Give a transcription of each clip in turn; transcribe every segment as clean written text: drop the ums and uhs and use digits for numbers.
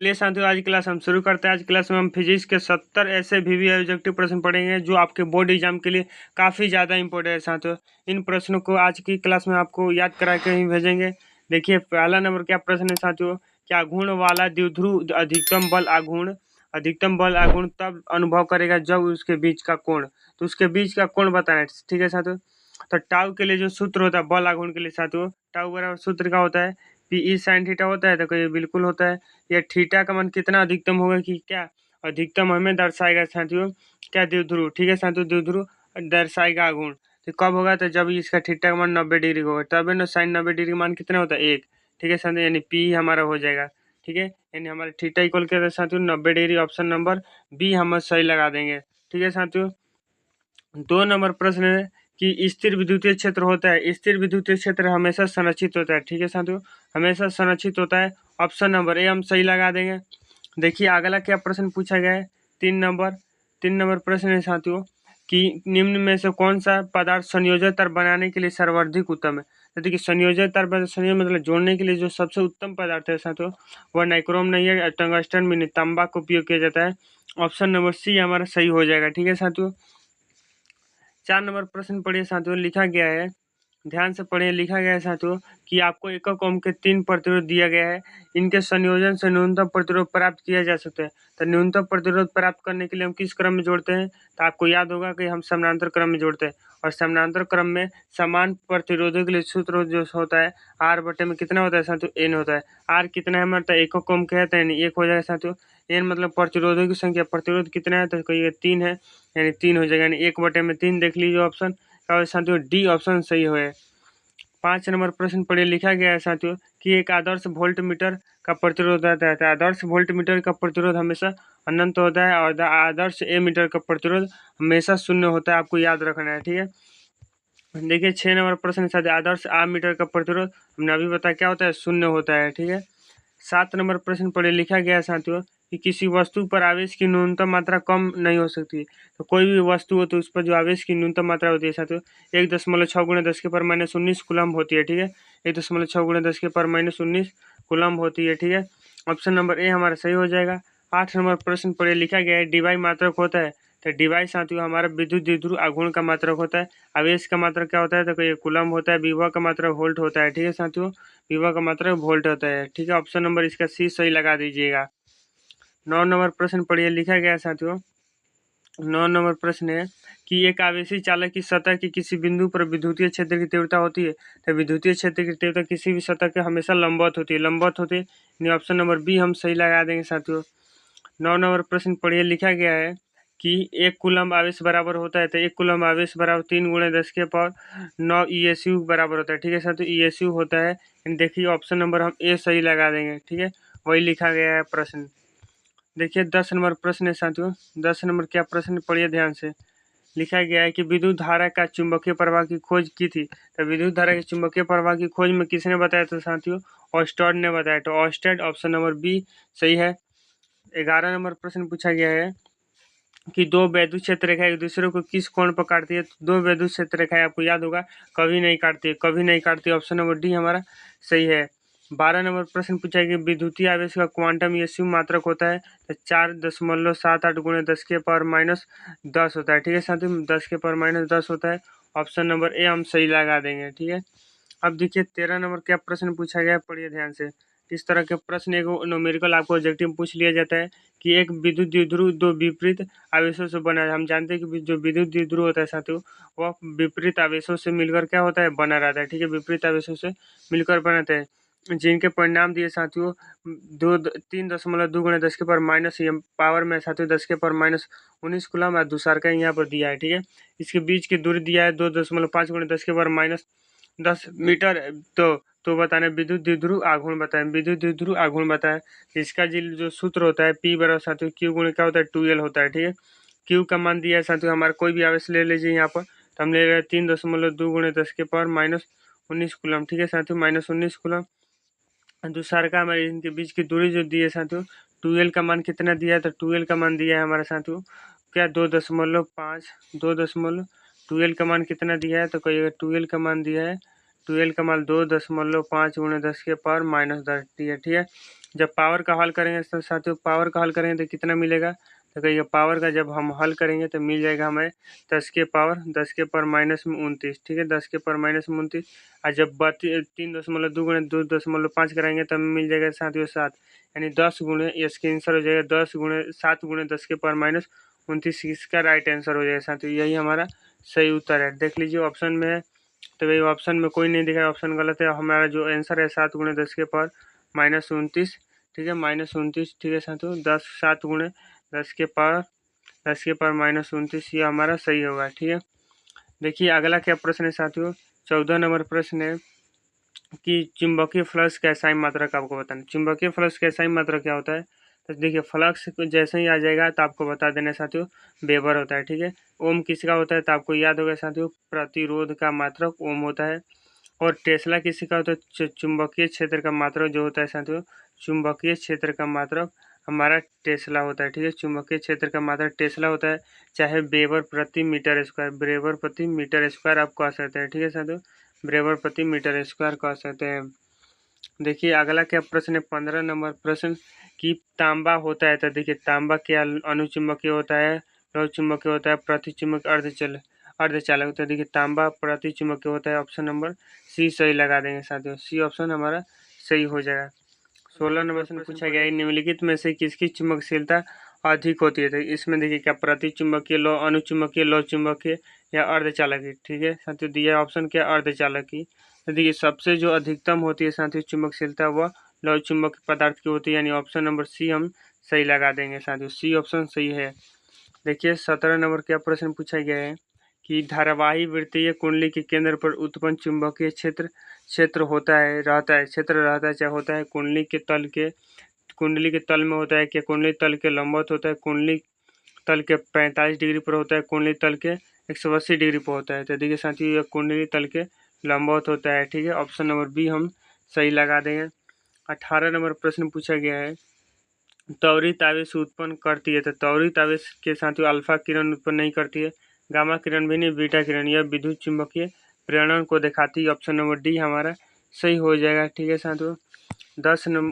चलिए साथियों, आज क्लास हम शुरू करते हैं। आज क्लास में हम फिजिक्स के 70 ऐसे वीवी ऑब्जेक्टिव प्रश्न पढ़ेंगे जो आपके बोर्ड एग्जाम के लिए काफ़ी ज़्यादा इंपॉर्टेंट है साथियों। इन प्रश्नों को आज की क्लास में आपको याद करा के ही भेजेंगे। देखिए पहला नंबर क्या प्रश्न है साथियों, क्या घूर्ण वाला द्विध्रुव अधिकतम बल आघूर्ण तब अनुभव करेगा जब उसके बीच का कोण, तो उसके बीच का कोण बताना है। ठीक है साथियों, तो टाउ के लिए जो सूत्र होता है बल आघूर्ण के लिए साथियों, टाउ बराबर सूत्र क्या होता है, पी साइन थीटा होता है। तो ये बिल्कुल होता है। ये थीटा का मान कितना अधिकतम होगा कि क्या अधिकतम हमें दर्शाएगा साथियों, क्या द्विध्रुव। ठीक है साथियों, द्विध्रुव दर्शाएगा आघूर्ण। तो कब होगा, तो जब इसका थीटा का मान 90 डिग्री होगा, तब ना साइन 90 डिग्री मान कितना होता है 1। ठीक है साथियों, यानी पी हमारा हो जाएगा। ठीक है, यानी हमारे थीटा इक्वल क्या साथियों 90 डिग्री। ऑप्शन नंबर बी हम सही लगा देंगे। ठीक है साथियों, 2 नंबर प्रश्न है कि स्थिर विद्युतीय क्षेत्र होता है, स्थिर विद्युतीय क्षेत्र हमेशा संरक्षित होता है। ठीक है साथियों, हमेशा संरक्षित होता है। ऑप्शन नंबर ए हम सही लगा देंगे। देखिए अगला क्या प्रश्न पूछा गया है, 3 नंबर प्रश्न है साथियों कि निम्न में से कौन सा पदार्थ संयोजक तार बनाने के लिए सर्वाधिक उत्तम है। तो देखिए संयोजक तार मतलब जोड़ने के लिए जो सबसे उत्तम पदार्थ है साथियों, वह नाइक्रोम नहीं है, टंगस्टन में तांबा का उपयोग किया जाता है। ऑप्शन नंबर सी हमारा सही हो जाएगा। ठीक है साथियों, 4 नंबर प्रश्न पढ़िए साथियों, लिखा गया है, ध्यान से पढ़िए, लिखा गया है साथियों कि आपको एकक ओम के 3 प्रतिरोध दिया गया है, इनके संयोजन से न्यूनतम प्रतिरोध प्राप्त किया जा सकता है। तो न्यूनतम प्रतिरोध प्राप्त करने के लिए हम किस क्रम में जोड़ते हैं, तो आपको याद होगा कि हम समानांतर क्रम में जोड़ते हैं। और समानांतर क्रम में समान प्रतिरोधों के लिए सूत्र जो होता है आर बटे में कितना होता है साथियों, एन होता है। आर कितना है हमारा, एकक ओम कहते हैं, एक हो जाएगा साथियों। एन मतलब प्रतिरोधों की संख्या, प्रतिरोध कितना है, तो कहिए 3 है, यानी 3 हो जाएगा, यानी 1/3 देख लीजिए ऑप्शन का साथियों, डी ऑप्शन सही है। 5 नंबर प्रश्न पढ़िए, लिखा गया है साथियों कि एक आदर्श वोल्ट मीटर का प्रतिरोध होता है। आदर्श वोल्ट मीटर का प्रतिरोध हमेशा अनंत होता है और आदर्श ए मीटर का प्रतिरोध हमेशा शून्य होता है, आपको याद रखना है। ठीक है, देखिए 6 नंबर प्रश्न साथ आदर्श आ मीटर का प्रतिरोध हमने अभी बताया क्या होता है, शून्य होता है। ठीक है, 7 नंबर प्रश्न पढ़िए, लिखा गया है साथियों कि किसी वस्तु पर आवेश की न्यूनतम मात्रा कम नहीं हो सकती। तो कोई भी वस्तु हो तो उस पर जो आवेश की न्यूनतम मात्रा होती है साथियों 1.6 × 10⁻⁻19 कूलम्ब होती है। ठीक है, 1.6 × 10⁻⁻19 कूलम्ब होती है। ठीक है, ऑप्शन नंबर ए हमारा सही हो जाएगा। 8 नंबर प्रश्न पढ़िए, लिखा गया है डीवाई मात्रक होता है। तो डीवाई साथियों हमारा विद्युत द्विध्रुव आघूर्ण का मात्रक होता है। आवेश का मात्रक क्या होता है, तो ये कूलम्ब होता है। विभव का मात्रक वोल्ट होता है। ठीक है साथियों, विभव का मात्रक वोल्ट होता है। ठीक है, ऑप्शन नंबर इसका सी सही लगा दीजिएगा। 9 नंबर प्रश्न पढ़िए, लिखा गया है साथियों, 9 नंबर प्रश्न है कि एक आवेशी चालक की सतह के किसी बिंदु पर विद्युतीय क्षेत्र की तीव्रता होती है। तो विद्युतीय क्षेत्र की तीव्रता किसी भी सतह के हमेशा लंबवत होती है, यानी ऑप्शन नंबर बी हम सही लगा देंगे साथियों। 9 नंबर प्रश्न पढ़िए, लिखा गया है कि 1 कूलम्ब आवेश बराबर होता है। तो 1 कूलम्ब आवेश बराबर 3 × 10⁻9 ESU बराबर होता है। ठीक है साथियों, ESU होता है। देखिए ऑप्शन नंबर हम ए सही लगा देंगे। ठीक है, वही लिखा गया है प्रश्न। देखिए 10 नंबर प्रश्न है साथियों, 10 नंबर क्या प्रश्न पढ़िए ध्यान से, लिखा गया है कि विद्युत धारा का चुंबकीय प्रवाह की खोज की थी। तो विद्युत धारा के चुंबकीय प्रवाह की खोज में किसने बताया था साथियों, ऑस्टर्ड ने बताया। तो ऑस्टर्ड ऑप्शन नंबर बी सही है। 11 नंबर प्रश्न पूछा गया है कि 2 वैद्युत क्षेत्र रेखा एक दूसरे को किस कोण पर काटती है। तो 2 वैद्युत क्षेत्र रेखाएं आपको याद होगा कभी नहीं काटती, ऑप्शन नंबर डी हमारा सही है। 12 नंबर प्रश्न पूछा कि विद्युतीय आवेश का क्वांटम ESU मात्रक होता है। तो 4.78 × 10⁻−10 होता है। ठीक है साथियों, 10⁻−10 होता है। ऑप्शन नंबर ए हम सही लगा देंगे। ठीक है, अब देखिए 13 नंबर क्या प्रश्न पूछा गया है, पढ़िए ध्यान से। इस तरह के प्रश्न एक न्यूमेरिकल आपको ऑब्जेक्टिव में पूछ लिया जाता है कि एक विद्युत द्विध्रुव 2 विपरीत आवेशों से बना है। हम जानते हैं कि जो विद्युत द्विध्रुव होता है साथियों वह विपरीत आवेशों से मिलकर क्या होता है, बना रहता है। ठीक है, विपरीत आवेशों से मिलकर बनाते हैं, जिनके परिणाम दिए साथियों 3.2 × 10⁻⁻, पावर में साथियों 10⁻⁻19 कूलम्ब और दूसरा का यहाँ पर दिया है। ठीक है, इसके बीच की दूरी दिया है 2.5 × 10⁻10 मीटर। तो बताना विद्युत द्विध्रुव आघूर्ण बताएं। इसका जो सूत्र होता है P बराबर साथियों Q गुणे क्या होता है 2L होता है। ठीक है, Q का मान दिया है साथियों, हमारा कोई भी आवेश ले लीजिए यहाँ पर, तो हम ले रहे हैं 3.2 × 10⁻⁻19 कूलम्ब। ठीक है साथियों, -19 कूलम्ब। दूसरा का हमारे इनके बीच की दूरी जो दी है साथियों 2L का मान कितना दिया है, तो 2L का मान दिया है हमारे साथियों क्या 2.5, 2L का मान कितना दिया है, तो कहिएगा 2L का मान दिया है 2L का मान 2.5 × 10⁻⁻10 दिया। ठीक है, जब पावर का हल करेंगे तो साथियों पावर का हल करेंगे तो कितना मिलेगा, तो कहिए पावर का जब हम हल करेंगे तो मिल जाएगा हमें 10 के पावर -29, ठीक है, 10 के पावर -29। और जब 3.2 गुणे 2.5 कराएंगे तब मिल जाएगा साथियों 7, यानी 10 गुणे, इसके आंसर हो जाएगा 7 गुणे इसका राइट आंसर हो जाएगा साथियों। यही हमारा सही उत्तर है। देख लीजिए ऑप्शन में है, तो भाई ऑप्शन में कोई नहीं दिखा, ऑप्शन गलत है। हमारा जो आंसर है 7 गुणे 10 के पावर -29, ठीक है, -29, ठीक है साथियों। 7 गुणे 10 के पावर -29 ये हमारा सही होगा, ठीक है। देखिए अगला क्या प्रश्न है साथियों, 14 नंबर प्रश्न है कि चुंबकीय फ्लक्स का SI मात्रक आपको बताना। चुंबकीय फ्लक्स का SI मात्रक क्या होता है, तो देखिए फ्लक्स जैसे ही आ जाएगा तो आपको बता देना साथियों, वेबर होता है, ठीक है। ओम किसका होता है, तो आपको याद होगा साथियों, प्रतिरोध का मात्रक ओम होता है। और टेस्ला किसका होता है, चुंबकीय क्षेत्र का मात्रक जो होता है साथियों, चुंबकीय क्षेत्र का मात्रक हमारा टेस्ला होता है, ठीक है। चुंबकीय क्षेत्र का मात्रक टेस्ला होता है, चाहे वेबर प्रति मीटर स्क्वायर, वेबर प्रति मीटर स्क्वायर आप कह सकते हैं, ठीक है साथियों, वेबर प्रति मीटर स्क्वायर कह सकते हैं। देखिए अगला क्या प्रश्न है, 15 नंबर प्रश्न कि तांबा होता है, तो देखिए तांबा क्या अनुचुंबकीय होता है, लौह चुंबकीय होता है, प्रतिचुंबक अर्धचालक होता है। देखिए तांबा प्रतिचुंबकीय होता है, ऑप्शन नंबर सी सही लगा देंगे साथियों, सी ऑप्शन हमारा सही हो जाएगा। 16 नंबर प्रश्न पूछा गया है, निम्नलिखित में से किसकी चुंबकशीलता अधिक होती है, तो इसमें देखिए क्या प्रतिचुंबकीय, लौह अनुचुंबकीय, लौह चुंबकीय या अर्धचालक की, ठीक है साथियों। दिया ऑप्शन क्या अर्धचालक की। तो देखिए सबसे जो अधिकतम होती है साथियों चुंबकशीलता वह लौह चुंबक पदार्थ की होती है, यानी ऑप्शन नंबर सी हम सही लगा देंगे साथियों, सी ऑप्शन सही है। देखिए 17 नंबर क्या प्रश्न पूछा गया है कि धारावाही वृत्तीय कुंडली के केंद्र पर उत्पन्न चुंबकीय क्षेत्र होता है, चाहे होता है कुंडली के तल में होता है, क्या कुंडली तल के लंबवत होता है, कुंडली तल के 45 डिग्री पर होता है, कुंडली तल के 180 डिग्री पर होता है। तो देखिए साथियों यह कुंडली तल के लंबवत होता है, ठीक है, ऑप्शन नंबर बी हम सही लगा देंगे। 18 नंबर प्रश्न पूछा गया है, त्वरित आवेश उत्पन्न करती है, तो त्वरित आवेश के साथियों अल्फा किरण उत्पन्न नहीं करती है, गामा किरण भी नहीं, बीटा किरण, यह विद्युत चुंबकीय प्रेरण को दिखाती है, ऑप्शन नंबर डी हमारा सही हो जाएगा, ठीक है साथियों।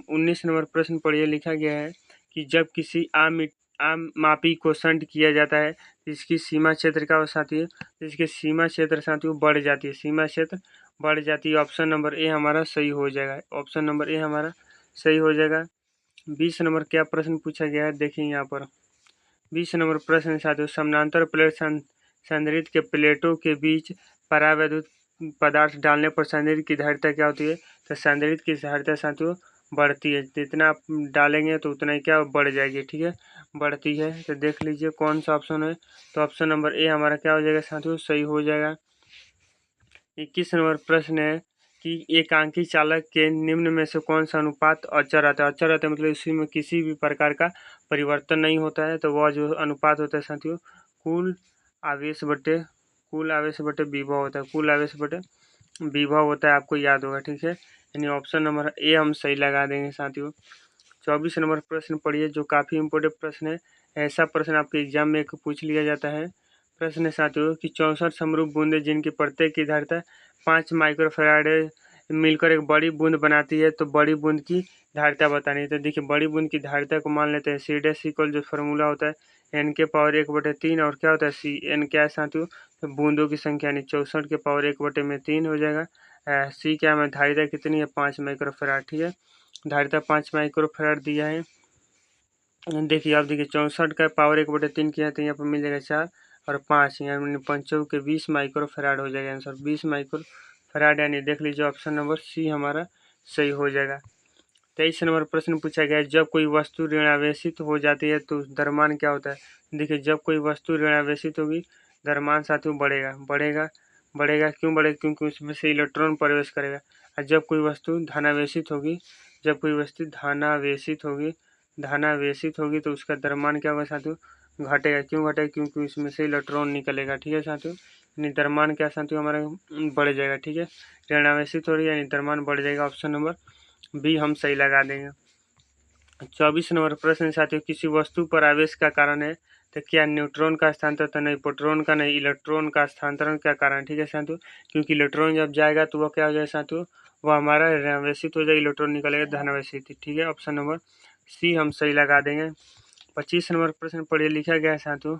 19 नंबर प्रश्न पढ़िए, लिखा गया है कि जब किसी आम मापी को संट किया जाता है इसकी सीमा क्षेत्र का साथियों, इसकी सीमा क्षेत्र साथियों बढ़ जाती है, सीमा क्षेत्र बढ़ जाती है, ऑप्शन नंबर ए हमारा सही हो जाएगा, ऑप्शन नंबर ए हमारा सही हो जाएगा। 20 नंबर क्या प्रश्न पूछा गया है, देखिए यहाँ पर 20 नंबर प्रश्न साथियों, समानांतर प्लेट संधारित्र के प्लेटों के बीच परावैद्युत पदार्थ डालने पर संधारित्र की धारिता क्या होती है, तो संधारित्र की धारिता साथियों बढ़ती है, जितना आप डालेंगे तो उतना ही क्या बढ़ जाएगी, ठीक है, बढ़ती है। तो देख लीजिए कौन सा ऑप्शन है, तो ऑप्शन नंबर ए हमारा क्या हो जाएगा साथियों, सही हो जाएगा। 21 नंबर प्रश्न है कि एकांकी चालक के निम्न में से कौन सा अनुपात अचर रहता है, अचर रहता है मतलब इसी में किसी भी प्रकार का परिवर्तन नहीं होता है, तो वह जो अनुपात होता है साथियों कुल आवेश बटे विभव होता है, कुल आवेश बटे विभव होता है, आपको याद होगा, ठीक है, यानी ऑप्शन नंबर ए हम सही लगा देंगे साथियों। 24 नंबर प्रश्न पढ़िए जो काफ़ी इंपॉर्टेंट प्रश्न है, ऐसा प्रश्न आपके एग्जाम में पूछ लिया जाता है। प्रश्न है साथियों कि 64 समरूप बूंदें जिनकी प्रत्येक की धारिता 5 माइक्रोफैराड मिलकर एक बड़ी बूंद बनाती है, तो बड़ी बूंद की धारिता बतानी है। तो देखिए बड़ी बूंद की धारिता को मान लेते हैं सी डैश इक्वल जो फार्मूला होता है n के पावर 1/3, और क्या होता है सी n क्या है साथियों, तो बूंदों की संख्या, यानी 64 के पावर 1/3 हो जाएगा। सी क्या है, धारिता कितनी है 5 माइक्रोफैराड, ठीक है, धारिता 5 माइक्रोफैराड दिया है। देखिए आप देखिए 64 का पावर 1/3 किया तो यहाँ पर मिल जाएगा 4 और 5, यानी 5 के 20 माइक्रोफैराड हो जाएगा आंसर, 20 माइक्रोफैराड, यानी देख लीजिए ऑप्शन नंबर सी हमारा सही हो जाएगा। 23 नंबर प्रश्न पूछा गया है, जब कोई वस्तु ऋणावेशित हो जाती है तो द्रव्यमान क्या होता है। देखिए जब कोई वस्तु ऋणावेशित होगी द्रव्यमान साथियों बढ़ेगा, क्यों बढ़ेगा, क्योंकि उसमें से इलेक्ट्रॉन प्रवेश करेगा। और जब कोई वस्तु धनावेशित होगी तो उसका द्रव्यमान क्या होगा साथियों, घटेगा, क्यों घटेगा, क्योंकि उसमें से इलेक्ट्रॉन निकलेगा, ठीक है साथियों, यानी द्रव्यमान क्या साथियों हमारा बढ़ जाएगा, ठीक है, ऋणावेशित हो रही है यानी द्रव्यमान बढ़ जाएगा, ऑप्शन नंबर बी हम सही लगा देंगे। 24 नंबर प्रश्न साथियों, किसी वस्तु पर आवेश का कारण है तो क्या न्यूट्रॉन का स्थानांतरण, तो नहीं प्रोटॉन का, नहीं इलेक्ट्रॉन का स्थानांतरण क्या कारण, ठीक है साथियों, क्योंकि इलेक्ट्रॉन जब जाएगा तो वह क्या हो जाएगा साथियों, वह हमारा ऋणावेशित हो जाएगा, इलेक्ट्रॉन निकलेगा धनावेशित, ठीक है। ऑप्शन नंबर सी हम सही लगा देंगे। 25 नंबर प्रश्न पढ़िए, लिखा गया है साथियों,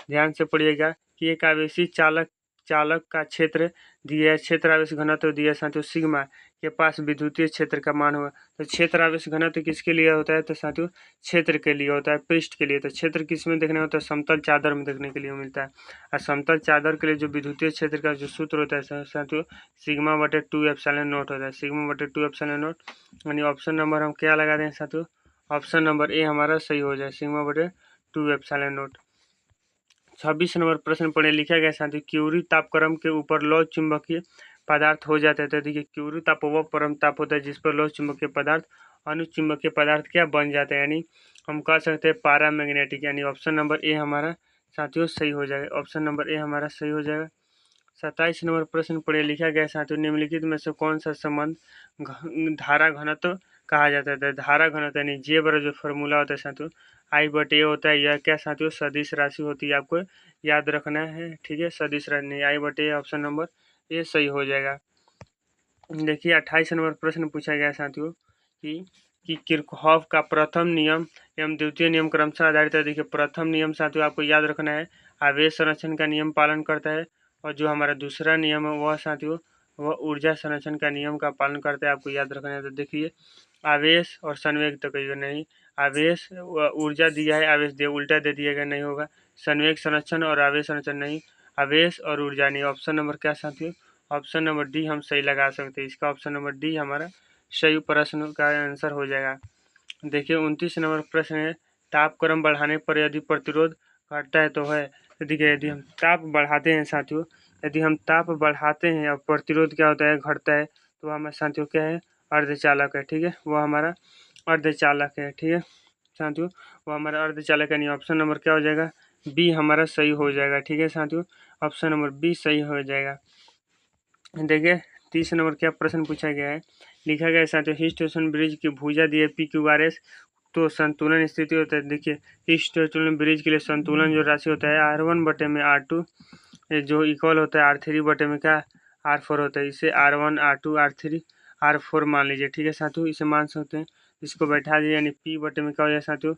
ध्यान से पढ़िएगा कि एक आवेशी चालक चालक का क्षेत्र दिया है, क्षेत्र आवेश घनत्व दिया साथियों सिग्मा के पास विद्युतीय क्षेत्र का मान होगा। तो क्षेत्र आवेश घनत्व किसके लिए होता है, तो साथियों क्षेत्र के लिए होता है, पृष्ठ के लिए। तो क्षेत्र किस में देखने होता है, समतल चादर में देखने के लिए मिलता है। और समतल चादर के लिए जो विद्युतीय क्षेत्र का जो सूत्र होता है साथियों, सिग्मा बटे 2 एप्सिलॉन नॉट होता है, सिग्मा बटे 2 एप्सिलॉन नॉट। यानी ऑप्शन नंबर हम क्या लगा दें साथियों, ऑप्शन नंबर ए हमारा सही हो जाए, सिग्मा बटे 2 एप्सिलॉन नॉट। 26 नंबर प्रश्न पढ़े, लिखा गया साथियों, क्यूरी तापक्रम के ऊपर लौह चुंबकीय पदार्थ हो जाते हैं। तो देखिए क्यूरी ताप वह परम ताप होता है जिस पर लौह चुंबकीय पदार्थ अनुचुंबकीय पदार्थ क्या बन जाते हैं, यानी हम कह सकते हैं पारा मैग्नेटिक। यानी ऑप्शन नंबर ए हमारा साथियों सही हो जाएगा, ऑप्शन नंबर ए हमारा सही हो जाएगा। 27 नंबर प्रश्न पढ़े, लिखा गया साथियों, निम्नलिखित में से कौन सा संबंध धारा घनत्व कहा जाता है। धारा घनत्व यानी जे बराबर जो फॉर्मूला होता है साथियों, आई बटे ए होता है। यह क्या साथियों, सदिश राशि होती है, आपको याद रखना है, ठीक है। सदिश राशि नहीं, आई बटे ए, ऑप्शन नंबर ए सही हो जाएगा। देखिए 28 नंबर प्रश्न पूछा गया साथियों कि किरचॉफ का प्रथम नियम एवं द्वितीय नियम क्रमशः आधारित है। देखिए प्रथम नियम साथियों आपको याद रखना है, आवेश संरक्षण का नियम पालन करता है, और जो हमारा दूसरा नियम है वह साथियों वह ऊर्जा संरक्षण का नियम का पालन करता है, आपको याद रखना है। तो देखिए आवेश और संवेग तो कहिएगा नहीं, आवेश ऊर्जा दिया है, आवेश दे उल्टा दे दिएगा नहीं होगा, संवेग संरक्षण और आवेश संरक्षण नहीं, आवेश और ऊर्जा नहीं। ऑप्शन नंबर क्या साथियों, ऑप्शन नंबर डी हम सही लगा सकते हैं, इसका ऑप्शन नंबर डी हमारा सही प्रश्न का आंसर हो जाएगा। देखिए 29 नंबर प्रश्न है, तापक्रम बढ़ाने पर यदि प्रतिरोध घटता है तो है। तो देखिए यदि हम ताप बढ़ाते हैं साथियों, यदि हम ताप बढ़ाते हैं और प्रतिरोध क्या होता है, घटता है, तो हमारे साथियों क्या है, अर्धचालक है, ठीक है, वो हमारा अर्धचालक है, ठीक है साथियों, वो हमारा अर्धचालक यानी ऑप्शन नंबर क्या हो जाएगा, बी हमारा सही हो जाएगा, ठीक है साथियों, ऑप्शन नंबर बी सही हो जाएगा। देखिए 30 नंबर क्या प्रश्न पूछा गया है, लिखा गया है साथियों, हिस्टोसन ब्रिज की भुजा दी है पी क्यू आर एस तो संतुलन स्थिति होता है। देखिए हिस्टोसन ब्रिज के लिए संतुलन जो राशि होता है R1 बटे में R2 जो इक्वल होता है R3 बटे में क्या R4 होता है। इसे R1 R2 R3 R4 मान लीजिए, ठीक है साथियों, इसे मान सकते हैं, इसको बैठा दीजिए, यानी P बटे में क्या हो जाएगा साथियों,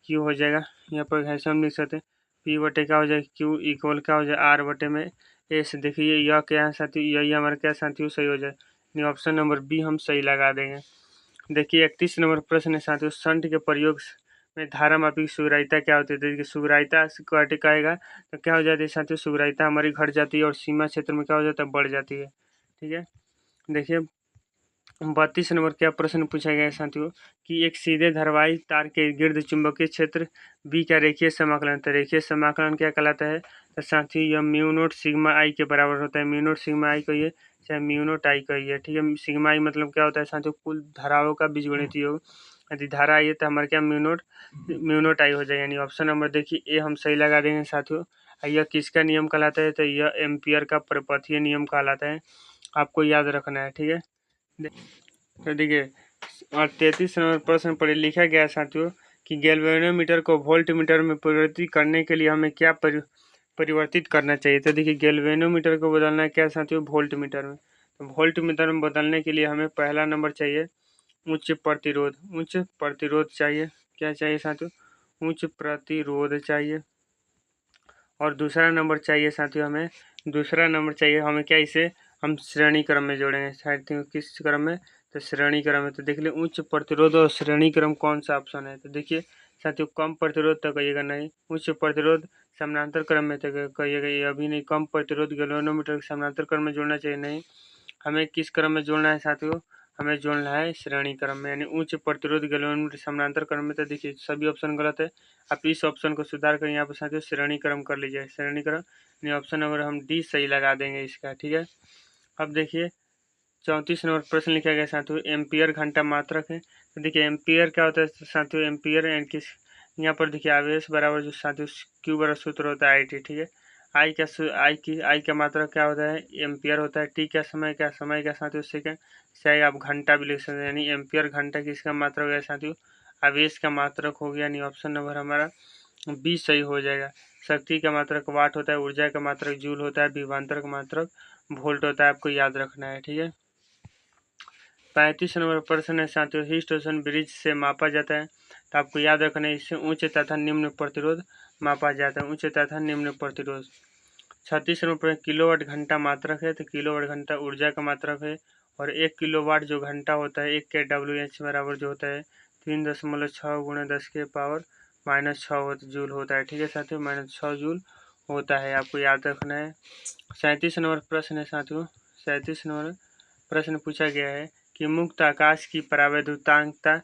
Q हो जाएगा। यहाँ पर ऐसे हम लिख सकते हैं P बटे क्या हो जाएगा, Q इक्वल क्या हो जाएगा R बटे में एस। देखिए यह क्या है साथियों, यही हमारा क्या साथियों सही हो जाए, ऑप्शन नंबर बी हम सही लगा देंगे। देखिए 31 नंबर प्रश्न है साथियों, शंट के प्रयोग में धारा मापी की सुग्राहिता क्या होती है। देखिए सुग्राहिता कहेगा तो क्या हो जाती है साथियों, सुग्राहिता हमारी घट जाती है और सीमा क्षेत्र में क्या हो जाता है, बढ़ जाती है, ठीक है। देखिए 32 नंबर क्या प्रश्न पूछा गया है साथियों कि एक सीधे धारावाही तार के गिर्द चुंबकीय क्षेत्र बी का रेखीय समाकलन, तो रेखीय समाकलन क्या कहलाता है, तो साथियों यह म्यू नोट सिग्मा आई के बराबर होता है। म्यू नोट सिग्मा आई कहिए चाहे म्यू नोट आई कहिए, ठीक है। सिग्मा आई मतलब क्या होता है साथियों, कुल धाराओं का बीजगणितीय योग, यदि धारा आई है तो हमारे क्या म्यू नोट आई हो जाएगा। यानी ऑप्शन नंबर देखिए ए हम सही लगा देंगे साथियों। यह किसका नियम कहलाता है, तो यह एम्पियर का प्रपथीय नियम कहलाता है, आपको याद रखना है, ठीक है। तो देखिए और 33 नंबर प्रश्न पर लिखा गया साथियों कि गैल्वेनोमीटर को वोल्ट मीटर में परिवर्तित करने के लिए हमें क्या परिवर्तित करना चाहिए। तो देखिए गैल्वेनोमीटर को बदलना है क्या साथियों, वोल्ट मीटर में। तो वोल्ट मीटर में बदलने के लिए हमें पहला नंबर चाहिए उच्च प्रतिरोध, उच्च प्रतिरोध चाहिए, क्या चाहिए साथियों, उच्च प्रतिरोध चाहिए। और दूसरा नंबर चाहिए साथियों हमें, दूसरा नंबर चाहिए हमें क्या, इसे हम श्रेणी क्रम में जोड़ेंगे, साथियों किस क्रम में, तो श्रेणी क्रम में। तो देख ले उच्च प्रतिरोध और श्रेणी क्रम कौन सा ऑप्शन है, तो देखिए साथियों कम प्रतिरोध तो कहिएगा नहीं, उच्च प्रतिरोध समानांतर क्रम में तो कहिएगा ये अभी नहीं, कम प्रतिरोध गैल्वेनोमीटर समानांतर क्रम में जोड़ना चाहिए नहीं, हमें किस क्रम में जोड़ना है साथियों, हमें जोड़ना है श्रेणी क्रम में, यानी उच्च प्रतिरोध गैल्वेनोमीटर समानांतर क्रम में। तो देखिए सभी ऑप्शन गलत है, आप इस ऑप्शन को सुधार कर यहाँ पर साथियों श्रेणी क्रम कर लीजिए, श्रेणी क्रम, यानी ऑप्शन नंबर हम डी सही लगा देंगे इसका, ठीक है। अब देखिए 34 नंबर प्रश्न लिखा गया साथियों, एम्पियर घंटा मात्रक है। तो देखिए एम्पियर क्या होता है साथियों, एम्पियर एंड किस, यहाँ पर देखिए आवेश बराबर जो साथियों क्यू बराबर सूत्र होता है आई टी, ठीक है। आई का मात्रक क्या होता है, एम्पियर होता है। टी क्या समय का साथियों सेकंड, चाहे आप घंटा भी लिख सकते हैं, यानी एम्पियर घंटा किसका मात्रक है साथियों, आवेश का मात्रक हो गया, यानी ऑप्शन नंबर हमारा बी सही हो जाएगा। शक्ति का मात्रक वाट होता है, ऊर्जा का मात्रक जूल होता है, विभवांतर का मात्रक वोल्ट होता है, आपको याद रखना है। ठीक है, 35 नंबर प्रश्न है साथियों, हिल स्टेशन ब्रिज से मापा जाता है, तो आपको याद रखना है इससे उच्च तथा निम्न प्रतिरोध मापा जाता है, उच्च तथा निम्न प्रतिरोध। 36 नंबर प्रश्न, किलोवाट घंटा मात्रक है, तो किलोवाट घंटा ऊर्जा का मात्रक है, और 1 किलोवाट जो घंटा होता है 1 kWh बराबर जो होता है 3.6 गुणे 10 के पावर -6 जूल होता है। ठीक है साथियों, -6 जूल होता है, आपको याद रखना है। 37 नंबर प्रश्न है साथियों, 37 नंबर प्रश्न पूछा गया है कि मुक्त आकाश की परावैद्युतांकता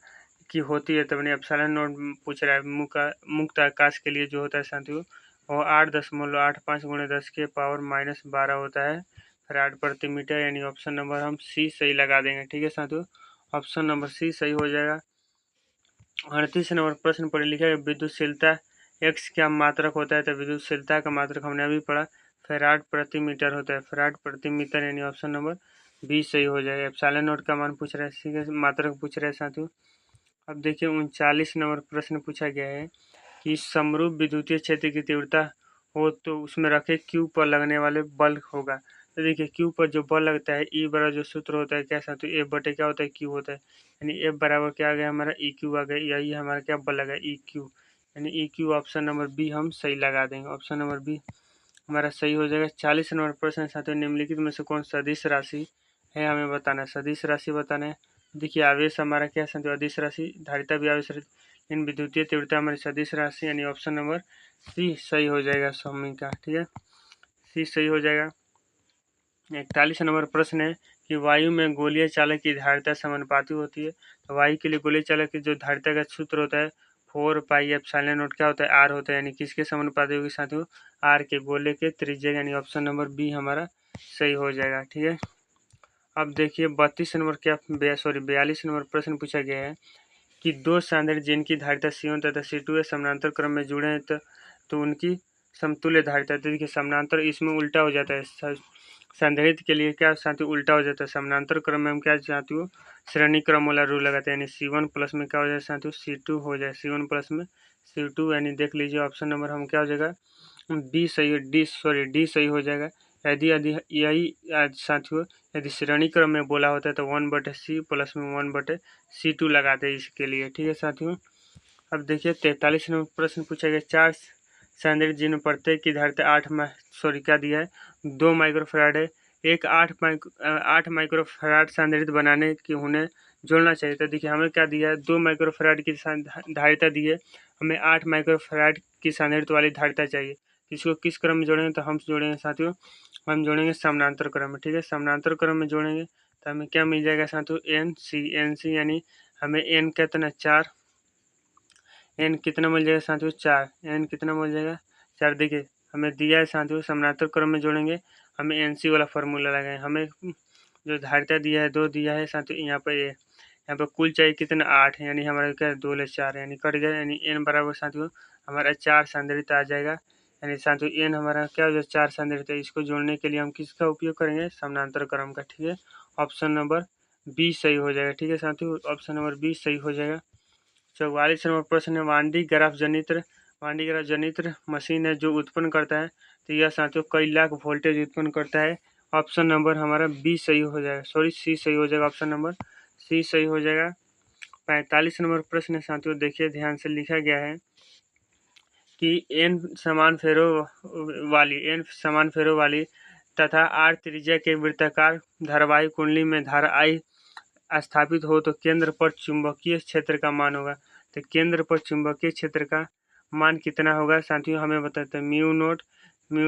की होती है, तो मैंने एप्सिलॉन नोट पूछ रहा है मुक्त आकाश के लिए जो होता है साथियों वो 8.85 गुणे 10 के पावर -12 होता है फैराड प्रति मीटर, यानी ऑप्शन नंबर हम सी सही लगा देंगे। ठीक है साथियों, ऑप्शन नंबर सी सही हो जाएगा। 38 नंबर प्रश्न पर लिखा है विद्युतशीलता एक्स क्या मात्रक होता है, तो विद्युतशीलता का मात्रक हमने अभी पढ़ा फैराड प्रति मीटर होता है, फैराड प्रति मीटर, यानी ऑप्शन नंबर बी सही हो जाएगा। एप्सिलॉन नोट का मान पूछ रहा है, सी का मात्रक पूछ रहे हैं साथियों। अब देखिए 39 नंबर प्रश्न पूछा गया है कि समरूप विद्युतीय क्षेत्र की तीव्रता हो तो उसमें रखे क्यू पर लगने वाले बल होगा, तो देखिए क्यू पर जो बल लगता है ई बराबर जो सूत्र होता है क्या साथियों, एफ बटे क्या होता है क्यू होता है, यानी एफ बराबर क्या आ गया हमारा ई क्यू आ गया, यही हमारा क्या बल लगा ई क्यू, यानी E Q option number B हम सही लगा देंगे, ऑप्शन नंबर बी हमारा सही हो जाएगा। 40 नंबर प्रश्न साथियों, निम्नलिखित में से कौन सदिश राशि है हमें बताना है, सदिश राशि बताना है। देखिए आवेश हमारा क्या साथियों अदिश राशि, धारिता भी आवेश इन विद्युतीय तीव्रता हमारी सदिश राशि, यानी ऑप्शन नंबर सी सही हो जाएगा स्वामी का। ठीक है, सी सही हो जाएगा। 41 नंबर प्रश्न है कि वायु में गोलीय चालक की धारिता समानुपाती होती है, तो वायु के लिए गोलीय चालक की जो धारिता का सूत्र होता है 4 पाई एप्सिलॉन नोट क्या होता है आर होता है, यानी किसके समानुपाती होगी साथियों, आर के, गोले के त्रिज्या, यानी ऑप्शन नंबर बी हमारा सही हो जाएगा। ठीक है, अब देखिए 42 नंबर क्या 42 नंबर प्रश्न पूछा गया है कि दो सांद्र जिनकी धारिता C1 तथा C2 समानांतर क्रम में जुड़े हैं तो उनकी समतुल्य धारिता, तो देखिए समानांतर इसमें उल्टा हो जाता है, संधारित्र के लिए क्या साथियों उल्टा हो जाता है, समानांतर क्रम में हम क्या साथियों श्रेणी क्रम वाला रूल लगाते हैं, यानी C1 प्लस में क्या हो जाए साथियों C2 हो जाए, C1 प्लस में C2, यानी देख लीजिए ऑप्शन नंबर हम क्या हो जाएगा डी सही, डी सही हो जाएगा। यदि यदि यही साथियों यदि श्रेणी क्रम में बोला होता है तो 1/C प्लस में 1/C2 लगाते हैं इसके लिए। ठीक है साथियों, अब देखिए 43 नंबर प्रश्न पूछा गया, 4 संधारित्र जिन प्रत्येक की धारिता 8 क्या दिया है 2 माइक्रोफैराड है, एक 8 माइक्रोफैराड संधारित्र बनाने की उन्हें जोड़ना चाहिए, तो देखिए हमें क्या दिया है 2 माइक्रोफैराड की धारिता दी है, हमें 8 माइक्रोफैराड की संधारित्र वाली धारिता चाहिए, इसको किस क्रम में जोड़ेंगे, तो हम जोड़ेंगे साथियों हम जोड़ेंगे समानांतर क्रम में। ठीक है, समानांतर क्रम में जोड़ेंगे तो हमें क्या मिल जाएगा साथियों एन सी, यानी हमें एन कितना 4, एन कितना मिल जाएगा साथियों 4, एन कितना मिल जाएगा 4, देखिए हमें दिया है साथियों समानांतर क्रम में जोड़ेंगे, हमें एन सी वाला फार्मूला लगाए, हमें जो धारिता दिया है 2 दिया है साथियों, यहाँ पर कुल चाहिए कितना 8, यानी हमारा क्या 2 ले 4, यानी कट गया, यानी एन बराबर साथियों हमारा 4 संधारित्र आ जाएगा, यानी साथियों एन हमारा क्या हो जाए 4 संधारित्र, इसको जोड़ने के लिए हम किसका उपयोग करेंगे समानांतर क्रम का। ठीक है, ऑप्शन नंबर बी सही हो जाएगा। ठीक है साथियों, ऑप्शन नंबर बी सही हो जाएगा। 44 नंबर प्रश्न है वांडी ग्राफ जनित्र मशीन है जो उत्पन्न करता है, तो यह साथियों कई लाख वोल्टेज उत्पन्न करता है, ऑप्शन नंबर हमारा बी सही हो जाएगा, सी सही हो जाएगा, ऑप्शन नंबर सी सही हो जाएगा। 45 नंबर प्रश्न है साथियों, देखिए ध्यान से लिखा गया है कि एन समान फेरों वाली तथा आर त्रिज्या के वृत्ताकार धारावाही कुंडली में धारा आई स्थापित हो तो केंद्र पर चुंबकीय क्षेत्र का मान होगा, तो केंद्र पर चुंबकीय क्षेत्र का मान कितना होगा साथियों हमें बताते हैं म्यू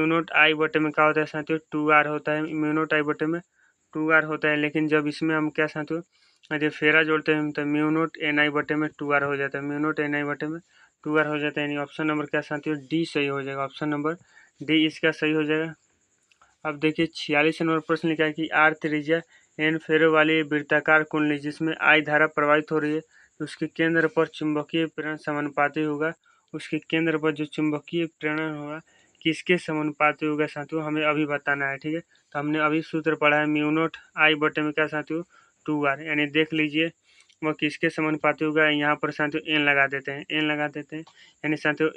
नोट आई बटे में क्या होता है साथियों 2r होता है, म्यू नोट आई बटे में 2r होता है, लेकिन जब इसमें हम क्या साथियों जब फेरा जोड़ते हैं तो म्यू नोट एन आई बटे में 2r हो जाता है, म्यू नोट एन आई बटे में 2r हो जाता है, यानी ऑप्शन नंबर क्या साथियों डी सही हो जाएगा, ऑप्शन नंबर डी इसका सही हो जाएगा। अब देखिए 46 नंबर प्रश्न लिखा है कि आर त्रिज्या एन फेरो वाली वृत्ताकार कुंडली जिसमें आई धारा प्रवाहित हो रही है तो उसके केंद्र पर चुंबकीय प्रेरण समानुपाती होगा, उसके केंद्र पर जो चुंबकीय प्रेरण होगा किसके समानुपाती होगा साथियों हमें अभी बताना है। ठीक है, तो हमने अभी सूत्र पढ़ा है म्यू नोट आई बटे में क्या साथियों 2r, यानी देख लीजिए वह किसके समानुपाती होगा, यहाँ पर साथियों एन लगा देते हैं, एन लगा देते हैं, यानी साथियों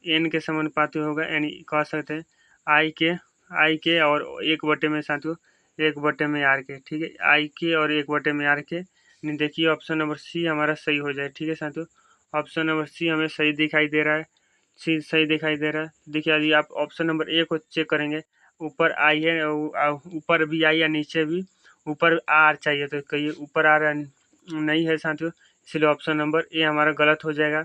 एन के समानुपाती होगा, यानी कह सकते हैं आई के और 1/में साथियों 1/में आर के, ठीक है, आई के और 1/में आर के। नहीं देखिए ऑप्शन नंबर सी हमारा सही हो जाए, ठीक है साथियों, ऑप्शन नंबर सी हमें सही दिखाई दे रहा है, सी सही दिखाई दे रहा है। देखिए यदि आप ऑप्शन नंबर ए को चेक करेंगे, ऊपर आई है, ऊपर भी आई या नीचे भी, ऊपर आर चाहिए, तो कहिए ऊपर आर नहीं है साथियों, इसलिए ऑप्शन नंबर ए हमारा गलत हो जाएगा।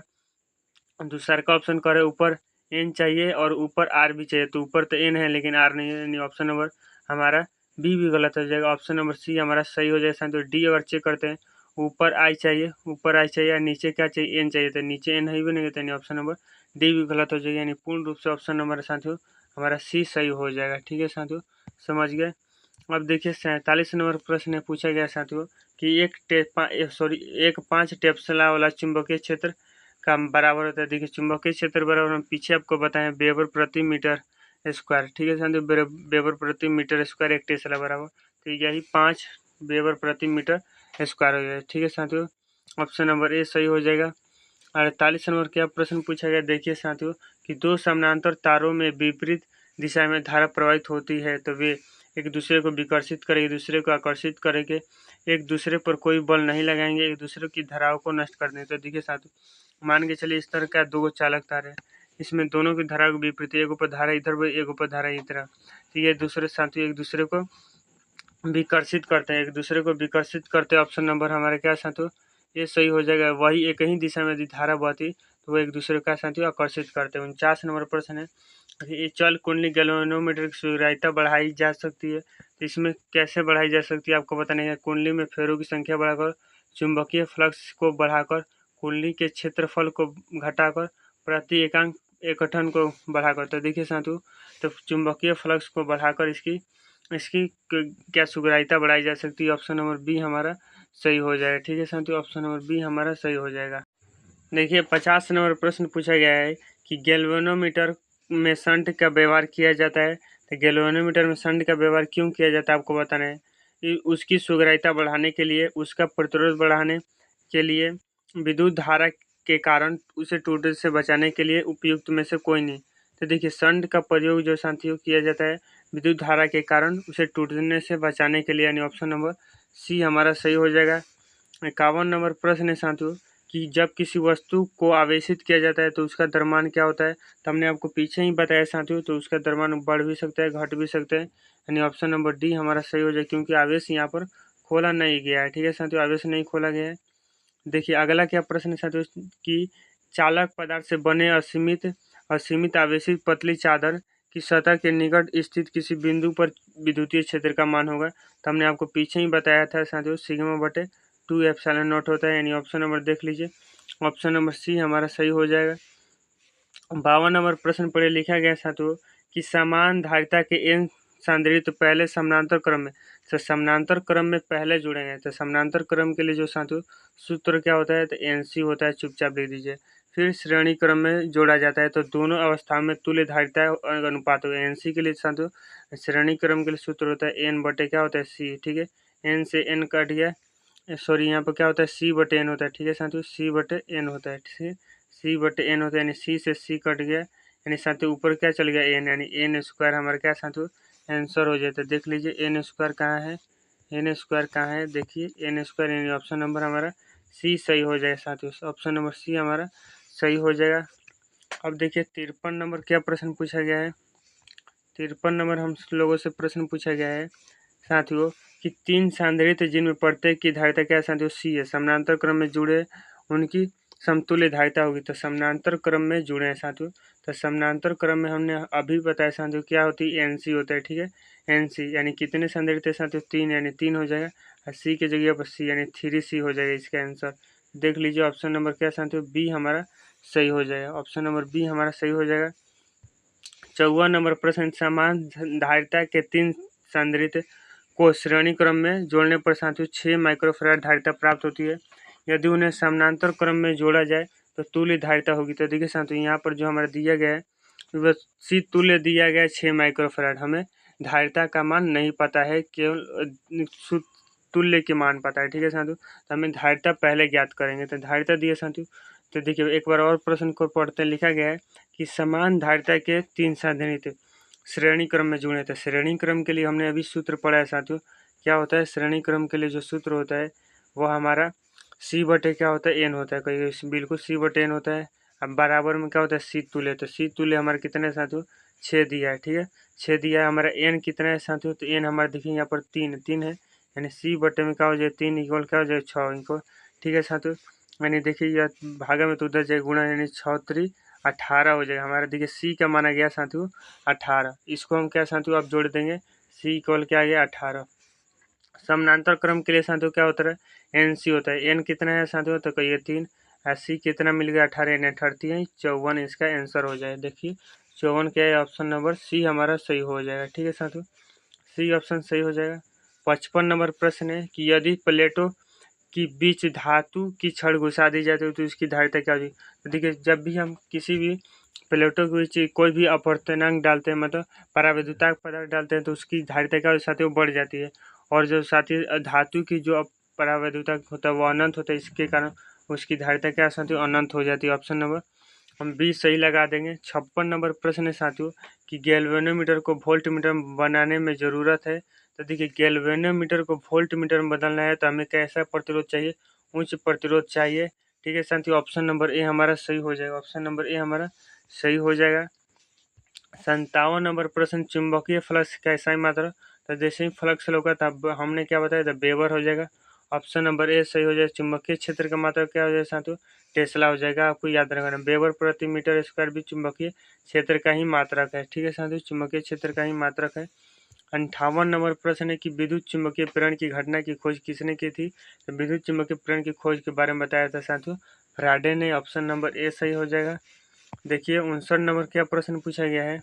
दूसरा का ऑप्शन करे ऊपर एन चाहिए और ऊपर आर भी चाहिए, तो ऊपर तो एन है लेकिन आर नहीं है, यानी ऑप्शन नंबर हमारा बी भी गलत हो जाएगा। ऑप्शन नंबर सी हमारा सही हो जाएगा साथियों। डी अगर चेक करते हैं, ऊपर आई चाहिए, ऊपर आई चाहिए, नीचे क्या चाहिए, एन चाहिए, तो नीचे एन है भी नहीं, तो ऑप्शन नंबर डी भी गलत हो जाएगा, यानी पूर्ण रूप से ऑप्शन नंबर साथियों हमारा सी सही हो जाएगा, ठीक है साथियों, समझ गए। अब देखिए 47 नंबर प्रश्न पूछा गया साथियों कि एक 5 टेस्ला वाला चुंबकीय क्षेत्र का बराबर होता है। देखिए चुंबकीय क्षेत्र बराबर हम पीछे आपको बताएं वेबर प्रति मीटर स्क्वायर, ठीक है साथियों, वेबर प्रति मीटर स्क्वायर 1 टेस्ला बराबर, तो यही 5 वेबर प्रति मीटर स्क्वायर हो जाएगा, ठीक है साथियों, ऑप्शन नंबर ए सही हो जाएगा। 48 नंबर क्या प्रश्न पूछा गया, देखिए साथियों कि दो समानांतर तारों में विपरीत दिशा में धारा प्रवाहित होती है, तो वे एक दूसरे को विकर्षित करेंगे, दूसरे को आकर्षित करेंगे, एक दूसरे पर कोई बल नहीं लगाएंगे, एक दूसरे की धाराओं को नष्ट कर देंगे। तो देखिए साथियों मान के चलिए इस तरह का 2 चालक तार है, इसमें दोनों की धारा को विपरीत, एक ऊपर धारा इधर, एक ऊपर धारा इधर, तो ये दूसरे साथियों एक दूसरे को विकर्षित करते हैं, एक दूसरे को विकर्षित करते हैं। ऑप्शन नंबर हमारे क्या साथियों ये सही हो जाएगा। वही एक ही दिशा में यदि धारा बहती तो वो एक दूसरे का साथियों आकर्षित करते हैं। 49 नंबर प्रश्न है, ये चल कुंडली गैल्वेनोमीटर की स्वीकार्यता बढ़ाई जा सकती है, तो इसमें कैसे बढ़ाई जा सकती है आपको बताना है। कुंडली में फेरों की संख्या बढ़ाकर, चुंबकीय फ्लक्स को बढ़ाकर, कुंडली के क्षेत्रफल को घटाकर, प्रति एकांक एकठन को बढ़ाकर। तो देखिए साथियों तो चुंबकीय फ्लक्स को बढ़ाकर इसकी क्या सुग्राहिता बढ़ाई जा सकती है, ऑप्शन नंबर बी हमारा सही हो जाएगा, ठीक है साथियों, ऑप्शन नंबर बी हमारा सही हो जाएगा। देखिए 50 नंबर प्रश्न पूछा गया है कि गैल्वेनोमीटर में शंट का व्यवहार किया जाता है, तो गैल्वेनोमीटर में शंट का व्यवहार क्यों किया जाता है आपको बताना है। उसकी सुग्राहिता बढ़ाने के लिए, उसका प्रतिरोध बढ़ाने के लिए, विद्युत धारा के कारण उसे टूटने से बचाने के लिए उपयुक्त में से कोई नहीं। तो देखिए शंट का प्रयोग जो साथियों किया जाता है विद्युत धारा के कारण उसे टूटने से बचाने के लिए, यानी ऑप्शन नंबर सी हमारा सही हो जाएगा। 51 नंबर प्रश्न है साथियों कि जब किसी वस्तु को आवेशित किया जाता है तो उसका द्रव्यमान क्या होता है, तो हमने आपको पीछे ही बताया साथियों, तो उसका द्रव्यमान बढ़ भी सकता है घट भी सकता है, यानी ऑप्शन नंबर डी हमारा सही हो जाए, क्योंकि आवेश यहाँ पर खोला नहीं गया है, ठीक है साथियों, आवेश नहीं खोला गया है। देखिए अगला क्या प्रश्न है साथियों कि चालक पदार्थ से बने असीमित आवेशित पतली चादर की सतह के निकट स्थित किसी बिंदु पर विद्युतीय क्षेत्र का मान होगा, तो हमने आपको पीछे ही बताया था साथियों सिग्मा/2 एप्सिलॉन नॉट होता है, यानी ऑप्शन नंबर देख लीजिए, ऑप्शन नंबर सी हमारा सही हो जाएगा। 52 नंबर प्रश्न पर लिखा गया साथियों कि समान धारिता के एन सांद्रित पहले समानांतर क्रम में, तो समानांतर क्रम में पहले जुड़ेंगे, तो समानांतर क्रम के लिए जो साथियों सूत्र क्या होता है, तो एनसी होता है, चुपचाप लिख दीजिए। फिर श्रेणी क्रम में जोड़ा जाता है, तो दोनों अवस्थाओं में तुल्य धारिता अनुपात होगा। एनसी के लिए साथियों श्रेणी क्रम के लिए सूत्र होता है एन बटे क्या होता है सी, ठीक है, एन से एन कट गया, सॉरी यहाँ पर क्या होता है सी बटे एन होता है, ठीक है साथियों, सी बटे एन होता है, ठीक है, सी बटे एन होता है, यानी सी से सी कट गया, यानी साथियों ऊपर क्या चल गया एन, यानी एन स्क्वायर हमारा क्या साथियों आंसर हो जाता है। देख लीजिए एन स्क्वायर कहाँ है, एन स्क्वायर कहाँ है, देखिए एन स्क्वायर, यानी ऑप्शन नंबर हमारा सी सही हो जाएगा साथियों, ऑप्शन नंबर सी हमारा सही हो जाएगा। अब देखिए 53 नंबर क्या प्रश्न पूछा गया है। 53 नंबर हम लोगों से प्रश्न पूछा गया है साथियों कि 3 सांद्रित जिनमें प्रत्येक की धारिता क्या है साथियों सी है, समानांतर क्रम में जुड़े उनकी समतुल्य धारिता होगी, तो समानांतर क्रम में जुड़े हैं साथियों, तो समानांतर क्रम में हमने अभी बताया साथियों क्या होती है एनसी होता है, ठीक है, एनसी यानी कितने सांद्रित है साथियों 3, यानी 3 हो जाएगा, और सी की जगह पर सी यानी 3C हो जाएगा इसका आंसर। देख लीजिए ऑप्शन नंबर क्या साथियों बी हमारा सही हो जाएगा, ऑप्शन नंबर बी हमारा सही हो जाएगा। 54 नंबर प्रश्न समान धारिता के 3 सांद्रित को श्रेणी क्रम में जोड़ने पर साथियों 6 माइक्रोफैराड धारिता प्राप्त होती है, यदि उन्हें समानांतर क्रम में जोड़ा जाए तो तुल्य धारिता होगी। तो देखिए साथियों यहाँ पर जो हमारा दिया गया है वह सी तुल्य दिया गया है 6 माइक्रोफैराड, हमें धारिता का मान नहीं पता है, केवल तुल्य के मान पता है। ठीक है साथियों, तो हमें धारिता पहले ज्ञात करेंगे। तो धारिता दिए साथियों, तो देखिए एक बार और प्रश्न को पढ़ते लिखा गया है कि समान धारिता के 3 साधन थे, श्रेणी क्रम में जुड़े थे। श्रेणी क्रम के लिए हमने अभी सूत्र पढ़ा है साथियों, क्या होता है श्रेणी क्रम के लिए जो सूत्र होता है वो हमारा सी बटे क्या होता है एन होता है, कहीं बिल्कुल सी बटे एन होता है। अब बराबर में क्या होता है सी तुल्य, तो सी तुल्य हमारे कितने साथियों 6 दिया है। ठीक है, 6 दिया है। हमारा एन कितना है साथियों, तो एन हमारा देखिए यहाँ पर 3 है, यानी सी बटे में क्या हो जाए 3 इक्वल क्या हो जाए 6 इक्वल। ठीक है साथियों, यानी देखिए यह भागा में तो उधर जाए गुणा, यानी 6 18 हो जाएगा हमारा। देखिए सी का माना गया साथियों 18, इसको हम क्या साथियों आप जोड़ देंगे, सी इक्वल क्या आ गया 18। समानांतर क्रम के लिए साथियों क्या होता है एन सी होता है। एन कितना है साथियों, तो कहिए 3, सी कितना मिल गया 18, एन 38 54, इसका आंसर हो जाए। देखिए 54 क्या है, ऑप्शन नंबर सी हमारा सही हो जाएगा। ठीक है साथियों, सी ऑप्शन सही हो जाएगा। 55 नंबर प्रश्न है कि यदि प्लेटों की बीच धातु की छड़ घुसा दी जाती है तो उसकी धारिता क्या होगी। तो देखिए जब भी हम किसी भी प्लेटों के बीच कोई भी अपवर्तनांक डालते हैं, मतलब परावैद्युतांक पदार्थ डालते हैं, तो उसकी धारिता क्या साथियों बढ़ जाती है। और जो साथी धातु की जो परावैद्युतांक होता है वो अनंत होता है, इसके कारण उसकी धारिता क्या साथियों अनंत हो जाती है। ऑप्शन नंबर हम 20 सही लगा देंगे। 56 नंबर प्रश्न है साथियों कि गैल्वेनोमीटर को वोल्ट मीटर बनाने में ज़रूरत है। तो देखिए गैल्वेनोमीटर को वोल्ट मीटर में बदलना है तो हमें कैसा प्रतिरोध चाहिए, उच्च प्रतिरोध चाहिए। ठीक है साथियों, ऑप्शन नंबर ए हमारा सही हो जाएगा। ऑप्शन नंबर ए हमारा सही हो जाएगा। 57 नंबर प्रश्न चुंबकीय फ्लक्स का SI मात्रा, तो जैसे ही फ्लक्स होगा तब हमने क्या बताया था वेबर हो जाएगा। ऑप्शन नंबर ए सही हो जाएगा। चुंबकीय क्षेत्र का मात्रा क्या हो जाएगा साथियों, टेस्ला हो जाएगा। आपको याद रखना वेबर प्रति मीटर स्क्वायर भी चुंबकीय क्षेत्र का ही मात्रक है। ठीक है साथियों, चुंबकीय क्षेत्र का ही मात्रक है। 58 नंबर प्रश्न है कि विद्युत चुंबकीय प्रेरण की घटना की खोज किसने की थी। तो विद्युत चुंबकीय प्रेरण की खोज के बारे में बताया था साथियों फ्राडे ने। ऑप्शन नंबर ए सही हो जाएगा। देखिए 59 नंबर क्या प्रश्न पूछा गया है।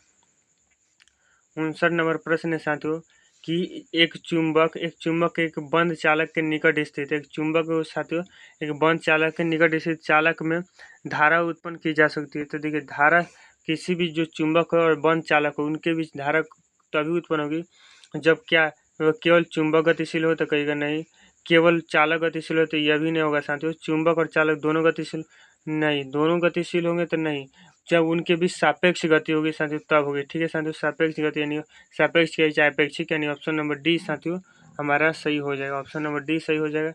59 नंबर प्रश्न है साथियों कि एक चुंबक एक बंद चालक के निकट स्थित, एक चुंबक साथियों एक बंद चालक के निकट स्थित चालक में धारा उत्पन्न की जा सकती है। तो देखिए धारा किसी भी जो चुंबक है और बंद चालक हो उनके बीच धारा तभी उत्पन्न होगी जब क्या केवल चुंबक गतिशील हो, तो कहेगा नहीं। केवल चालक गतिशील हो तो यह भी नहीं होगा साथियों। चुंबक और चालक दोनों गतिशील नहीं, दोनों गतिशील होंगे तो नहीं, जब उनके बीच सापेक्ष गति होगी साथियों तब होगी। ठीक है साथियों, सापेक्ष गति यानी सापेक्ष के चाहे अपेक्षिक, यानी ऑप्शन नंबर डी साथियों हमारा सही हो जाएगा। ऑप्शन नंबर डी सही हो जाएगा।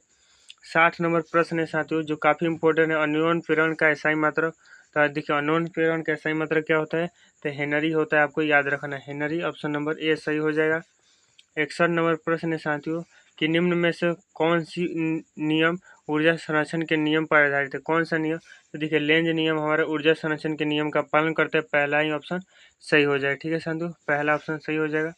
60 नंबर प्रश्न है साथियों जो काफ़ी इंपॉर्टेंट है, अन्योन प्रेरण का SI मात्रक। तो देखिए अन्योन प्रेरण का SI मात्रक क्या होता है, तो हेनरी होता है, आपको याद रखना है हेनरी। ऑप्शन नंबर ए सही हो जाएगा। 61 नंबर प्रश्न है साथियों कि निम्न में से कौन सी नियम ऊर्जा संरक्षण के नियम पर आधारित है। कौन सा नियम, तो देखिए लेंज नियम हमारे ऊर्जा संरक्षण के नियम का पालन करते हैं, पहला ही ऑप्शन सही हो जाएगा। ठीक है साथियों, पहला ऑप्शन सही हो जाएगा।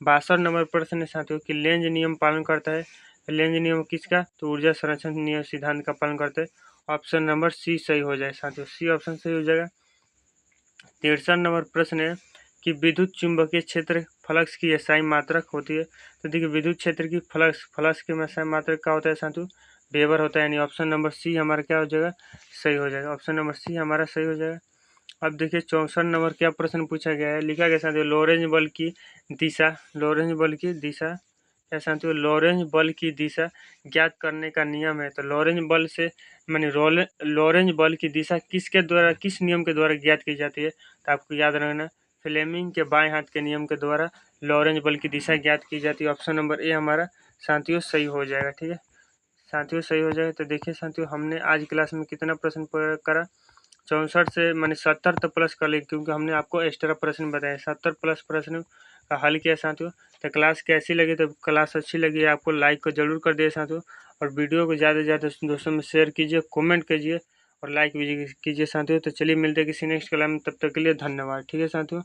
62 नंबर प्रश्न है साथियों कि लेंज नियम पालन करता है, लेंज नियम किसका, तो ऊर्जा संरक्षण नियम सिद्धांत का पालन करते हैं। ऑप्शन नंबर सी सही हो जाए साथियों, सी ऑप्शन सही हो जाएगा। 63 नंबर प्रश्न है कि विद्युत चुंबकीय क्षेत्र फ्लक्स की SI मात्रक होती है। तो देखिए विद्युत क्षेत्र की फ्लक्स की SI मात्रक क्या होता है साथियों, वेबर होता है, यानी ऑप्शन नंबर सी हमारा क्या हो जाएगा सही हो जाएगा। ऑप्शन नंबर सी हमारा सही हो जाएगा। अब देखिए 64 नंबर क्या प्रश्न पूछा गया है, लिखा गया साथियों लोरेंज बल की दिशा, लोरेंज बल की दिशा क्या साथियों, लोरेंज बल की दिशा ज्ञात करने का नियम है। तो लोरेंज बल से मानी लोरेंज बल की दिशा किसके द्वारा, किस नियम के द्वारा ज्ञात की जाती है, तो आपको याद रखना फ्लेमिंग के बाएं हाथ के नियम के द्वारा लोरेंज बल की दिशा ज्ञात की जाती है। ऑप्शन नंबर ए हमारा साथियों सही हो जाएगा। ठीक है साथियों सही हो जाएगा। तो देखिए साथियों हमने आज क्लास में कितना प्रश्न करा, 64 से मैंने 70 तक प्लस कर ली, क्योंकि हमने आपको एक्स्ट्रा प्रश्न बताए 70 प्लस प्रश्न का हल किया साथियों। तो क्लास कैसी लगी, तो क्लास अच्छी लगी आपको लाइक को जरूर कर दिए साथियों, और वीडियो को ज़्यादा से ज़्यादा दोस्तों में शेयर कीजिए, कमेंट कीजिए और लाइक भी कीजिए साथियों। तो चलिए मिलते हैं किसी नेक्स्ट क्लास में, तब तक के लिए धन्यवाद। ठीक है साथियों।